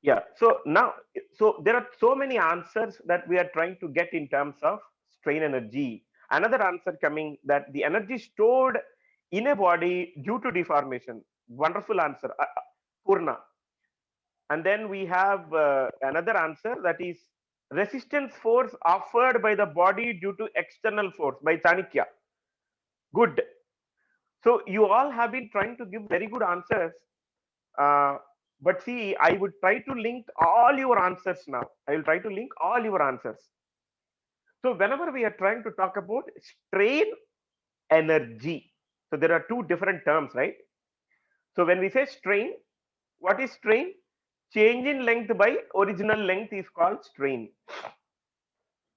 Yeah. So now, so there are so many answers that we are trying to get in terms of strain energy. Another answer coming that the energy stored in a body due to deformation. Wonderful answer, Purna. And then we have another answer that is resistance force offered by the body due to external force by Chanakya. Good. So you all have been trying to give very good answers. Uh, but see, I would try to link all your answers now. I will try to link all your answers. So whenever we are trying to talk about strain energy, so there are two different terms, right? So when we say strain, what is strain? Change in length by original length is called strain.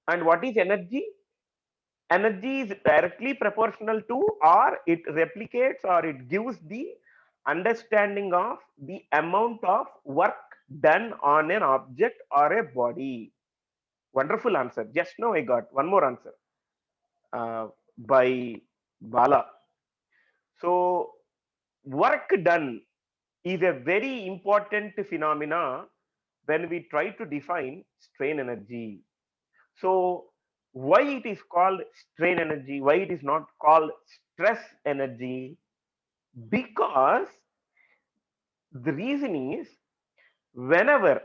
And what is energy? Energy is directly proportional to, or it replicates, or it gives the understanding of the amount of work done on an object or a body. Wonderful answer. Just now I got one more answer by Bala. So work done is a very important phenomena when we try to define strain energy. So why it is called strain energy? Why it is not called stress energy? Because the reason is whenever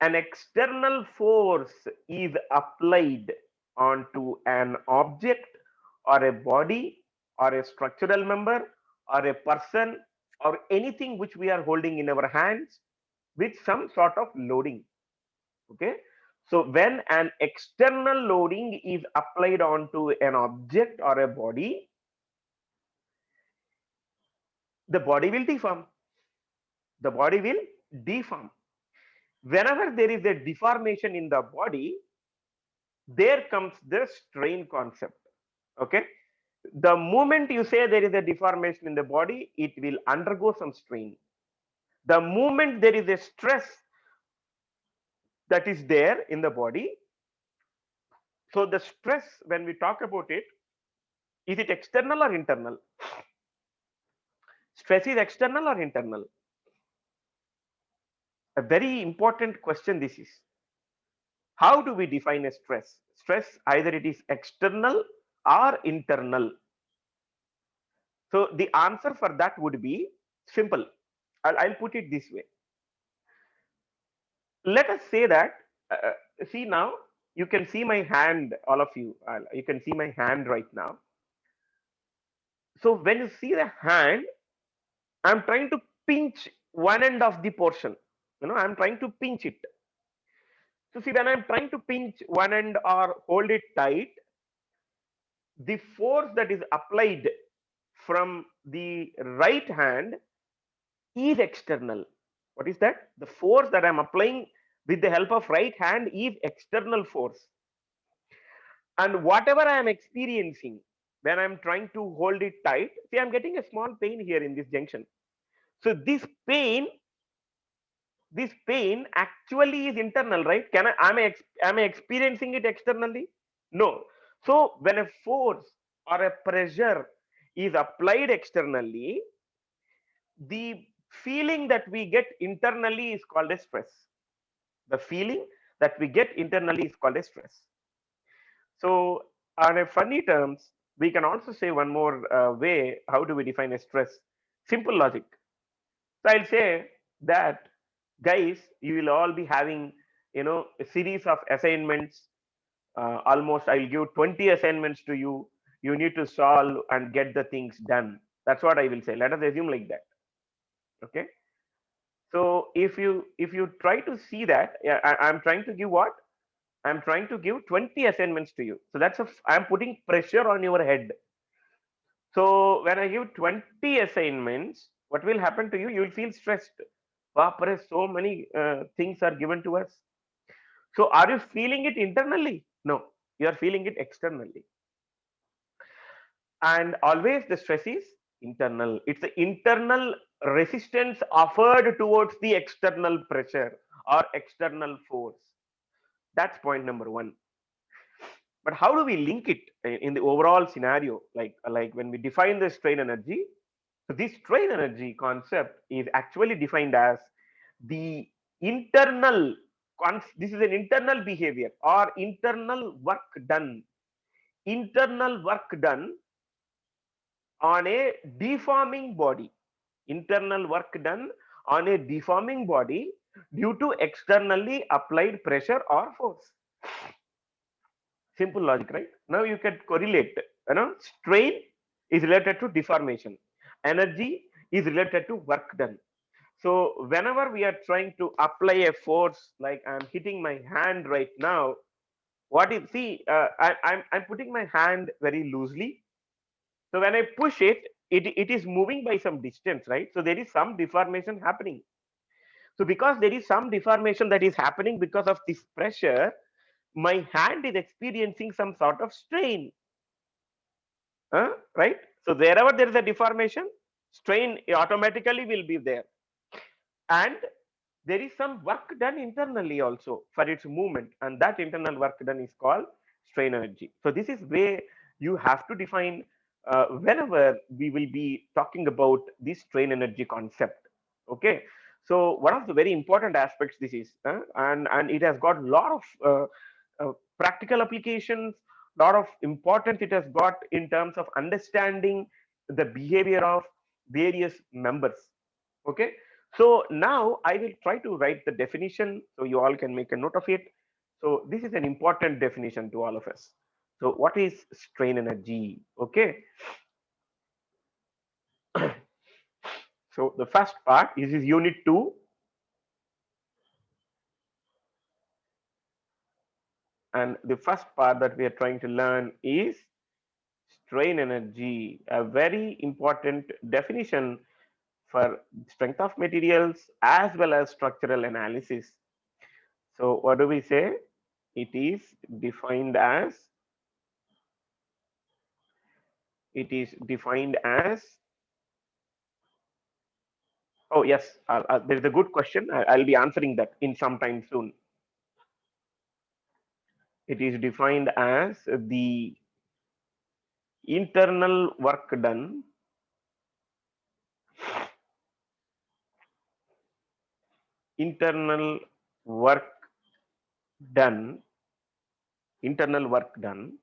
an external force is applied onto an object or a body or a structural member or a person or anything which we are holding in our hands with some sort of loading. Okay. So when an external loading is applied onto an object or a body, the body will deform. The body will deform. Whenever there is a deformation in the body, there comes the strain concept. Okay. The moment you say there is a deformation in the body, it will undergo some strain. The moment there is a stress that is there in the body, so the stress, when we talk about it, is it external or internal? Stress is external or internal? A very important question this is. How do we define a stress? Stress, either it is external or internal. So the answer for that would be simple. I'll put it this way. Let us say that, see now, you can see my hand, all of you. You can see my hand right now. So when you see the hand, I'm trying to pinch one end of the portion. I'm trying to pinch it. So see, when I'm trying to pinch one end or hold it tight, the force that is applied from the right hand is external. What is that? The force that I'm applying with the help of right hand is external force. And whatever I am experiencing when I'm trying to hold it tight, see, I'm getting a small pain here in this junction. So this pain actually is internal, right? Am I experiencing it externally? No. So when a force or a pressure is applied externally, the feeling that we get internally is called a stress. The feeling that we get internally is called a stress. So on a funny terms, we can also say one more way. How do we define a stress? Simple logic. So I'll say that, guys, you will all be having, a series of assignments. Almost, I'll give 20 assignments to you. You need to solve and get the things done. That's what I will say. Let us assume like that. Okay. So if you try to see that, yeah, I'm trying to give what? I'm trying to give 20 assignments to you. So I'm putting pressure on your head. So when I give 20 assignments, what will happen to you? You will feel stressed. Wow, so many things are given to us. So are you feeling it internally? No, you are feeling it externally. And always the stress is internal. It's the internal resistance offered towards the external pressure or external force. That's point number one. But how do we link it in the overall scenario? Like when we define the strain energy, so this strain energy concept is actually defined as the internal, this is an internal behavior or internal work done. Internal work done on a deforming body. Internal work done on a deforming body due to externally applied pressure or force. Simple logic, right? Now you can correlate. Strain is related to deformation. Energy is related to work done. So whenever we are trying to apply a force, like I'm hitting my hand right now, what is, see, I'm putting my hand very loosely. So when I push it, it is moving by some distance, right? So there is some deformation happening. So because there is some deformation that is happening because of this pressure, my hand is experiencing some sort of strain, right? So wherever there is a deformation, strain automatically will be there. And there is some work done internally also for its movement, and that internal work done is called strain energy. So this is where you have to define whenever we will be talking about this strain energy concept. Okay, so one of the very important aspects this is, and it has got a lot of practical applications, lot of importance it has got in terms of understanding the behavior of various members. Okay, so now I will try to write the definition so you all can make a note of it. So this is an important definition to all of us. So what is strain energy? Okay, so the first part is unit 2, and the first part that we are trying to learn is strain energy, a very important definition for strength of materials as well as structural analysis. So what do we say? It is defined as, it is defined as, oh yes, there is a good question. I'll be answering that in some time soon. It is defined as the internal work done, internal work done, internal work done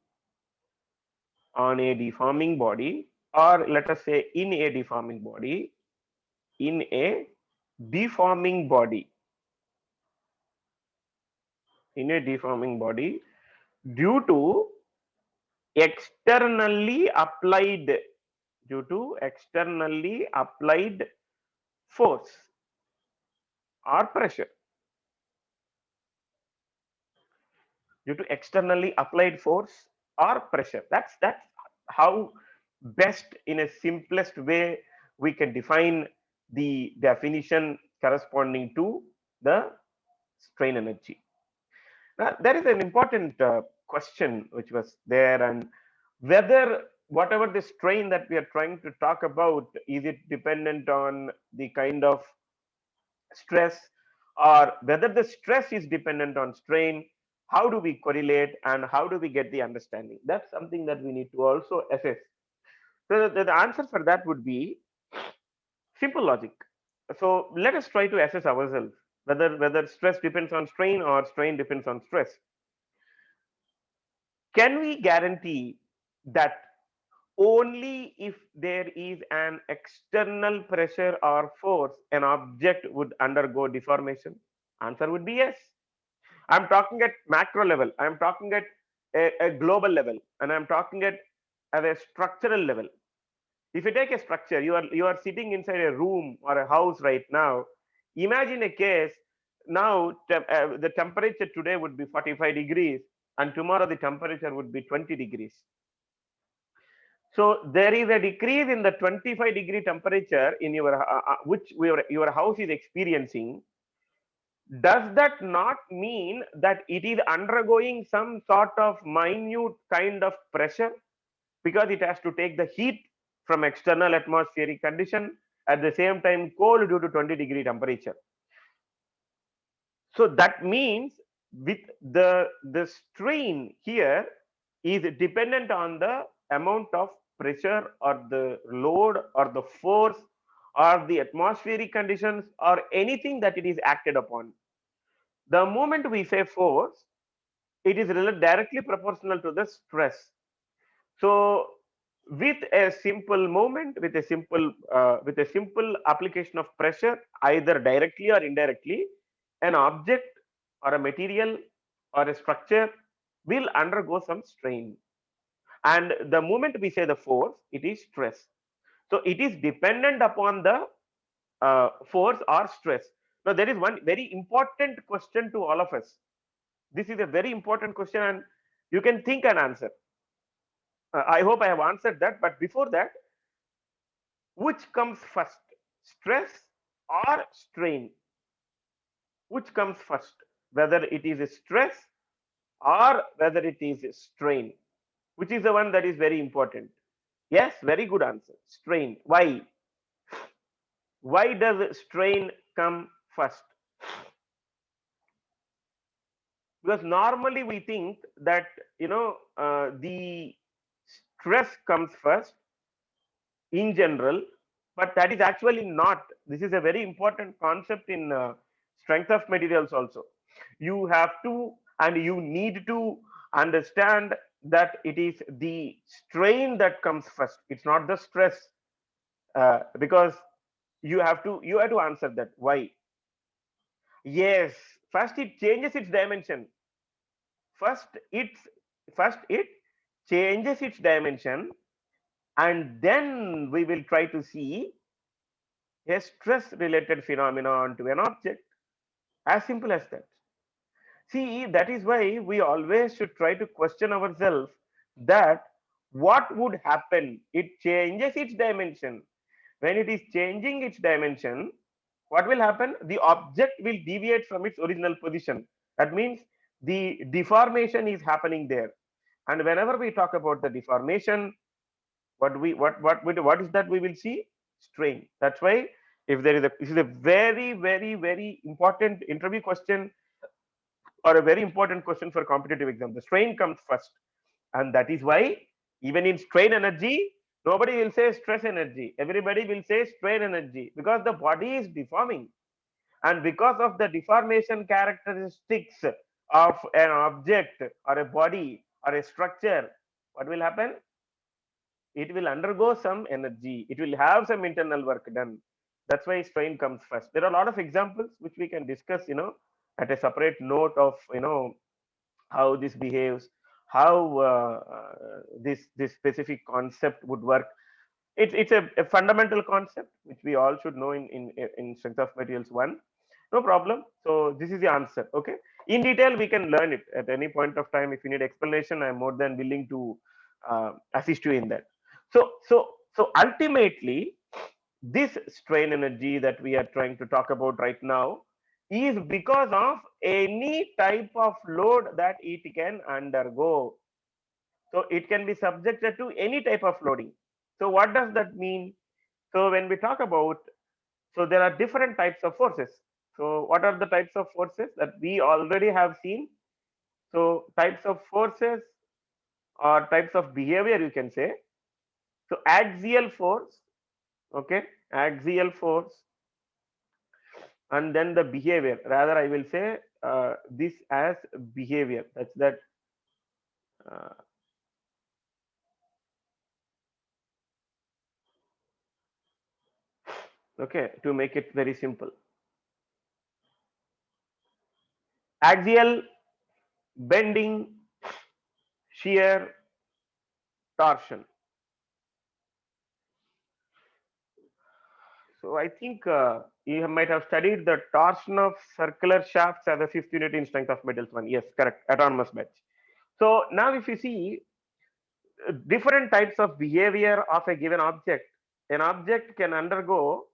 on a deforming body, or let us say in a deforming body, in a deforming body, in a deforming body due to externally applied, due to externally applied force or pressure, due to externally applied force or pressure. That's how best, in a simplest way, we can define the definition corresponding to the strain energy. Now, there is an important question which was there, and whether whatever the strain that we are trying to talk about, is it dependent on the kind of stress, or whether the stress is dependent on strain. How do we correlate and how do we get the understanding? That's something that we need to also assess. So the answer for that would be simple logic. So let us try to assess ourselves whether stress depends on strain or strain depends on stress. Can we guarantee that only if there is an external pressure or force an object would undergo deformation? Answer would be yes. I'm talking at macro level, I'm talking at a global level, and I'm talking at a structural level. If you take a structure, you are sitting inside a room or a house right now. Imagine a case. Now the temperature today would be 45 degrees, and tomorrow the temperature would be 20 degrees. So there is a decrease in the 25-degree temperature in which your house is experiencing. Does that not mean that it is undergoing some sort of minute kind of pressure, because it has to take the heat from external atmospheric condition, at the same time cold due to 20-degree temperature? So that means with the strain here is dependent on the amount of pressure or the load or the force or the atmospheric conditions or anything that it is acted upon. The moment we say force, it is directly proportional to the stress. So with a simple movement, with a simple application of pressure, either directly or indirectly, an object or a material or a structure will undergo some strain. And the moment we say the force, it is stress. So it is dependent upon the force or stress. Now there is one very important question to all of us. This is a very important question, and you can think and answer. I hope I have answered that. But before that, which comes first, stress or strain? Which comes first, whether it is stress or whether it is strain? Which is the one that is very important? Yes, very good answer. Strain. Why does strain come first? Because normally we think that, the stress comes first in general, but that is actually not. This is a very important concept in strength of materials also. You have to, and you need to understand that it is the strain that comes first. It's not the stress, because you have to answer that. Why? Yes, first it changes its dimension. First, it changes its dimension, and then we will try to see a stress related phenomenon to an object. As simple as that. See, that is why we always should try to question ourselves that what would happen? It changes its dimension. When it is changing its dimension, what will happen? The object will deviate from its original position. That means the deformation is happening there. And whenever we talk about the deformation, what is that we will see? Strain. That's why, if there is a this is a very, very, very important interview question, or a very important question for competitive exam. The strain comes first, and that is why even in strain energy, nobody will say stress energy. Everybody will say strain energy, because the body is deforming, and because of the deformation characteristics of an object or a body or a structure, what will happen? It will undergo some energy. It will have some internal work done. That's why strain comes first. There are a lot of examples which we can discuss, at a separate note of, how this behaves, how this specific concept would work. It's a fundamental concept which we all should know in strength of materials one. No problem. So this is the answer. Okay. In detail, we can learn it at any point of time. If you need explanation, I'm more than willing to assist you in that. So ultimately, this strain energy that we are trying to talk about right now is because of any type of load that it can undergo. So it can be subjected to any type of loading. So what does that mean? So when we talk about, so there are different types of forces. So what are the types of forces that we already have seen? So types of forces or types of behavior, you can say. So axial force, okay, axial force, and then the behavior. Rather, I will say this as behavior. That's that. Uh, okay, to make it very simple. Axial, bending, shear, torsion. So I think you might have studied the torsion of circular shafts as a fifth unit in strength of metals one. Yes, correct. Autonomous batch. So now if you see different types of behavior of a given object, an object can undergo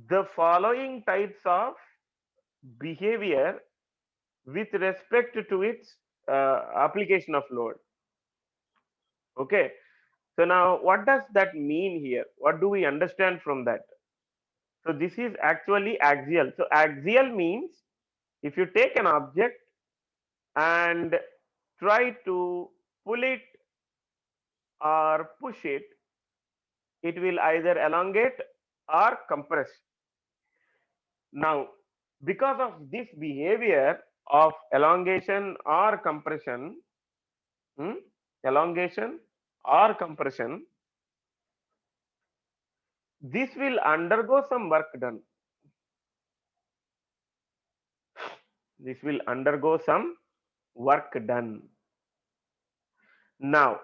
the following types of behavior with respect to its application of load. Okay. So now what does that mean here? What do we understand from that? So this is actually axial. So axial means if you take an object and try to pull it or push it, it will either elongate or compress. Now, Because of this behavior of elongation or compression, hmm, elongation or compression, this will undergo some work done. This will undergo some work done. Now,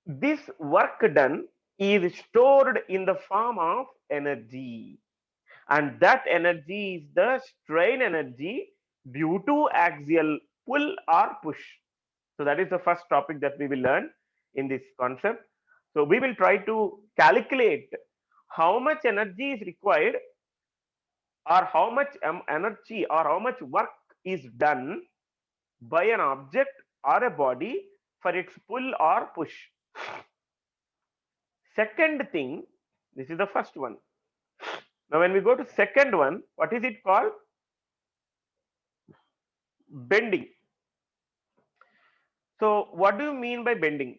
this work done is stored in the form of energy, and that energy is the strain energy due to axial pull or push. So that is the first topic that we will learn in this concept. So we will try to calculate how much energy is required, or how much energy or how much work is done by an object or a body for its pull or push. Second thing, this is the first one. Now when we go to second one, what is it called? Bending. So what do you mean by bending?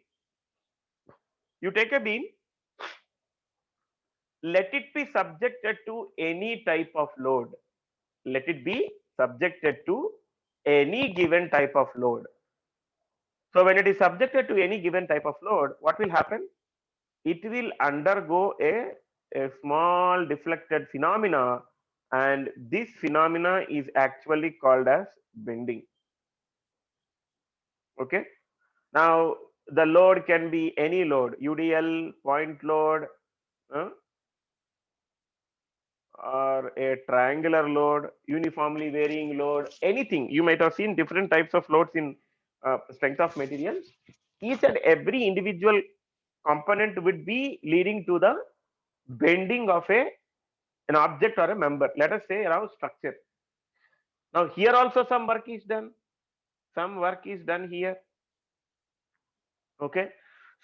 You take a beam, let it be subjected to any type of load. Let it be subjected to any given type of load. So when it is subjected to any given type of load, what will happen? It will undergo a small deflected phenomena, and this phenomena is actually called as bending. Okay. Now the load can be any load, UDL, point load, uh, or a triangular load, uniformly varying load, anything. You might have seen different types of loads in strength of materials. Each and every individual component would be leading to the bending of an object or a member. Let us say around structure. Now here also some work is done. Some work is done here. Okay.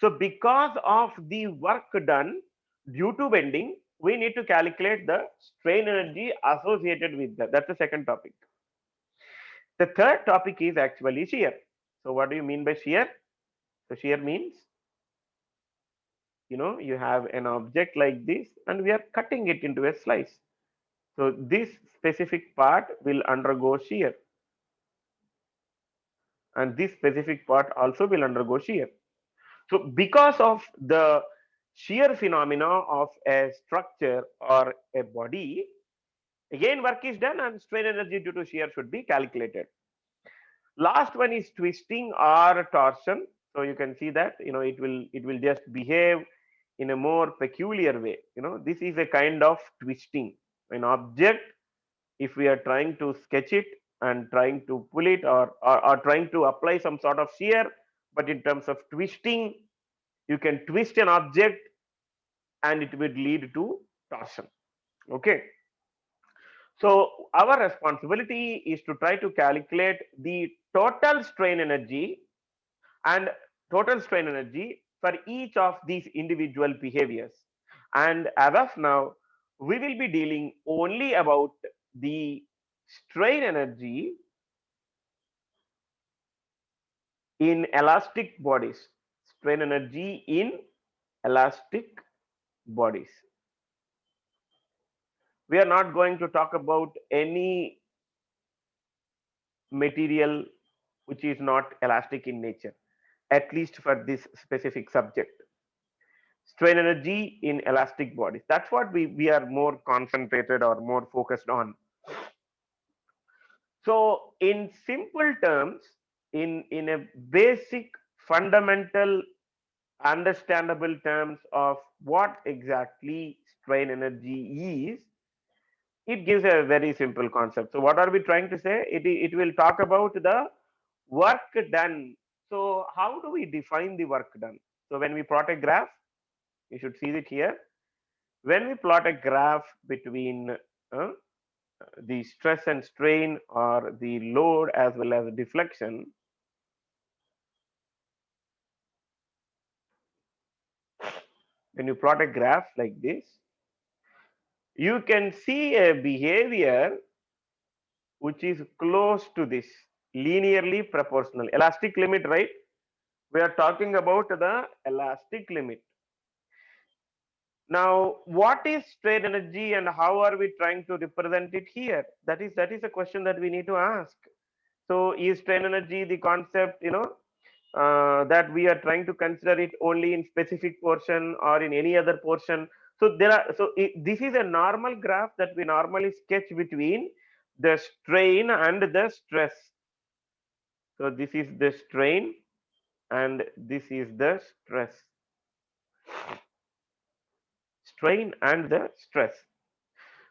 So because of the work done due to bending, we need to calculate the strain energy associated with that. That's the second topic. The third topic is actually shear. So what do you mean by shear? So shear means, you have an object like this and we are cutting it into a slice. So this specific part will undergo shear, and this specific part also will undergo shear. So because of the shear phenomena of a structure or a body, again work is done and strain energy due to shear should be calculated. Last one is twisting or torsion. So you can see that it will just behave in a more peculiar way. This is a kind of twisting. An object, if we are trying to sketch it and trying to pull it, or trying to apply some sort of shear, but in terms of twisting, you can twist an object and it will lead to torsion. Okay. So our responsibility is to try to calculate the total strain energy and total strain energy for each of these individual behaviors. And as of now, we will be dealing only about the strain energy in elastic bodies. Strain energy in elastic bodies. We are not going to talk about any material which is not elastic in nature, at least for this specific subject. Strain energy in elastic bodies. That's what we are more concentrated or more focused on. So in simple terms, in a basic fundamental understandable terms of what exactly strain energy is, it gives a very simple concept. So what are we trying to say? It will talk about the work done. So how do we define the work done? So when we plot a graph, you should see it here. When we plot a graph between the stress and strain, or the load as well as deflection, when you plot a graph like this, you can see a behavior which is close to this, linearly proportional. Elastic limit, right? We are talking about the elastic limit. Now, what is strain energy and how are we trying to represent it here? That is a question that we need to ask. So, is strain energy the concept, that we are trying to consider it only in specific portion or in any other portion? So this is a normal graph that we normally sketch between the strain and the stress. So this is the strain and this is the stress. Strain and the stress.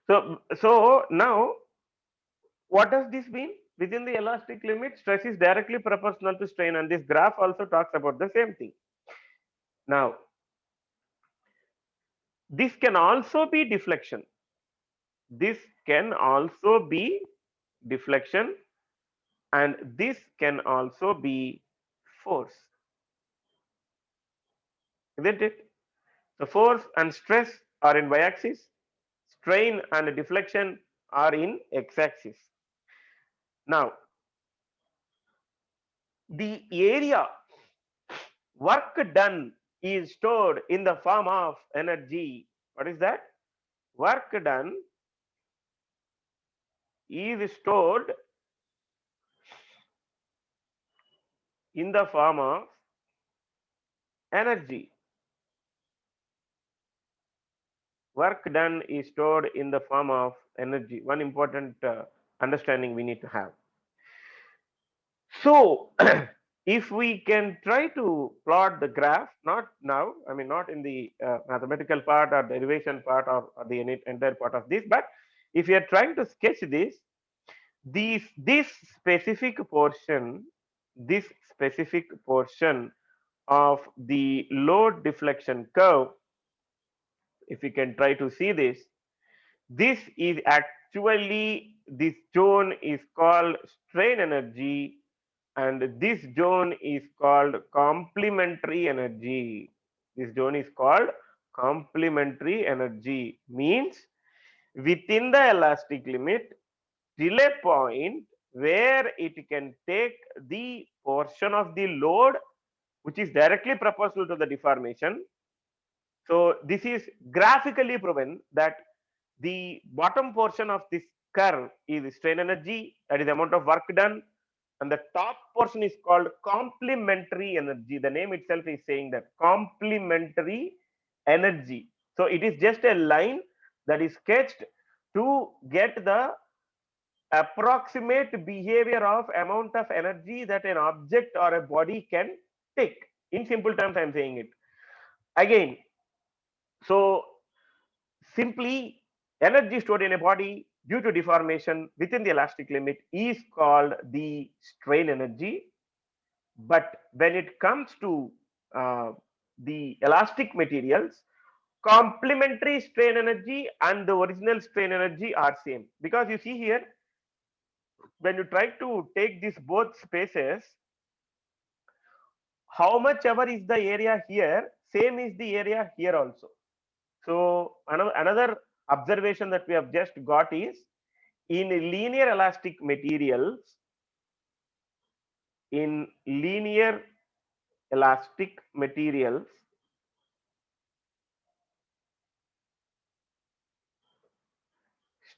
So now what does this mean? Within the elastic limit, stress is directly proportional to strain, and this graph also talks about the same thing. Now, this can also be deflection. This can also be deflection, and this can also be force, isn't it? So force and stress are in y-axis, strain and deflection are in x-axis. Now, the area work done is stored in the form of energy. What is that? Work done is stored in the form of energy. Work done is stored in the form of energy. One important understanding we need to have. So, if we can try to plot the graph, not now, I mean, not in the mathematical part or derivation part or the entire part of this, but if you are trying to sketch this specific portion, this specific portion of the load deflection curve, if we can try to see this, this is actually, this zone is called strain energy and this zone is called complementary energy. This zone is called complementary energy, means within the elastic limit till a point where it can take the portion of the load which is directly proportional to the deformation. So this is graphically proven that the bottom portion of this curve is strain energy, that is the amount of work done, and the top portion is called complementary energy. The name itself is saying that complementary energy. So it is just a line that is sketched to get the approximate behavior of amount of energy that an object or a body can take. In simple terms, I am saying it again. So simply, energy stored in a body due to deformation within the elastic limit is called the strain energy. But when it comes to uh, the elastic materials, complementary strain energy and the original strain energy are same. Because you see here, when you try to take these both spaces, how much ever is the area here, same is the area here also. So another observation that we have just got is, in linear elastic materials, in linear elastic materials,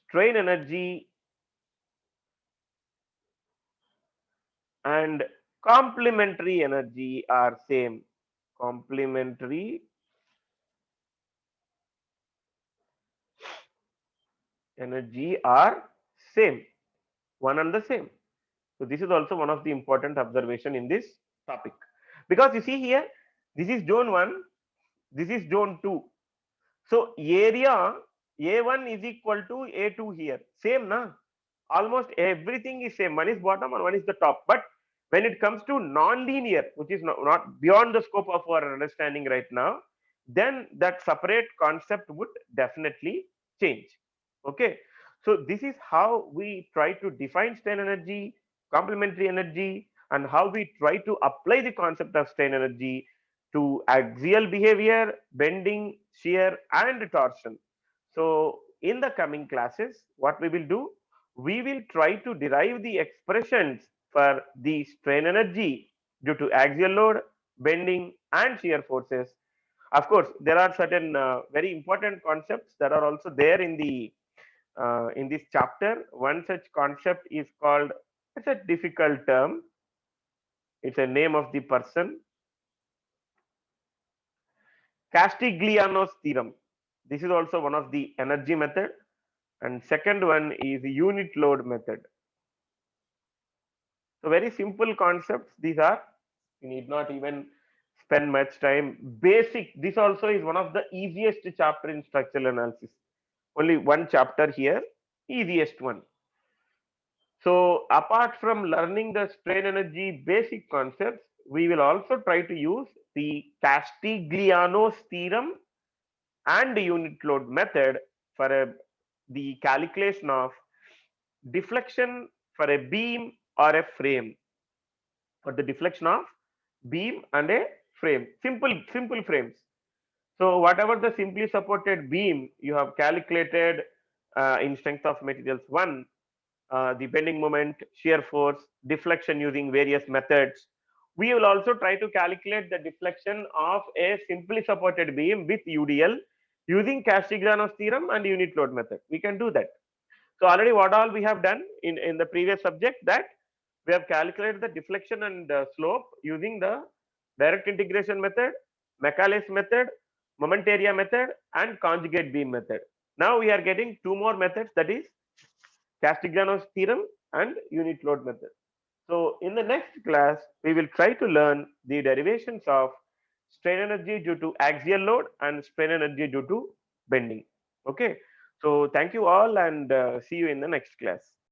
strain energy and complementary energy are same. Complementary energy are same, one and the same. So this is also one of the important observation in this topic, because you see here, this is zone 1, this is zone 2. So area A1 is equal to A2 here, same na, almost everything is same, one is bottom and one is the top. But when it comes to non-linear, which is not beyond the scope of our understanding right now, then that separate concept would definitely change. Okay, so this is how we try to define strain energy, complementary energy, and how we try to apply the concept of strain energy to axial behavior, bending, shear, and torsion. So in the coming classes, what we will do, we will try to derive the expressions for the strain energy due to axial load, bending, and shear forces. Of course, there are certain very important concepts that are also there in this chapter. One such concept is called, it's a difficult term. It's a name of the person, Castigliano's theorem. This is also one of the energy method, and second one is unit load method. So very simple concepts these are. You need not even spend much time. Basic. This also is one of the easiest chapter in structural analysis. Only one chapter here, easiest one. So apart from learning the strain energy basic concepts, we will also try to use the Castigliano's theorem and the unit load method for the calculation of deflection for a beam or a frame, or the deflection of beam and a frame. Simple frames. So whatever the simply supported beam you have calculated in strength of materials 1, the bending moment, shear force, deflection using various methods. We will also try to calculate the deflection of a simply supported beam with UDL using Castigliano's theorem and unit load method. We can do that. So already what all we have done in the previous subject, that we have calculated the deflection and slope using the direct integration method, Macaulay's method, moment area method, and conjugate beam method. Now we are getting two more methods, that is Castigliano's theorem and unit load method. So in the next class, we will try to learn the derivations of strain energy due to axial load and strain energy due to bending. Okay. So thank you all, and see you in the next class.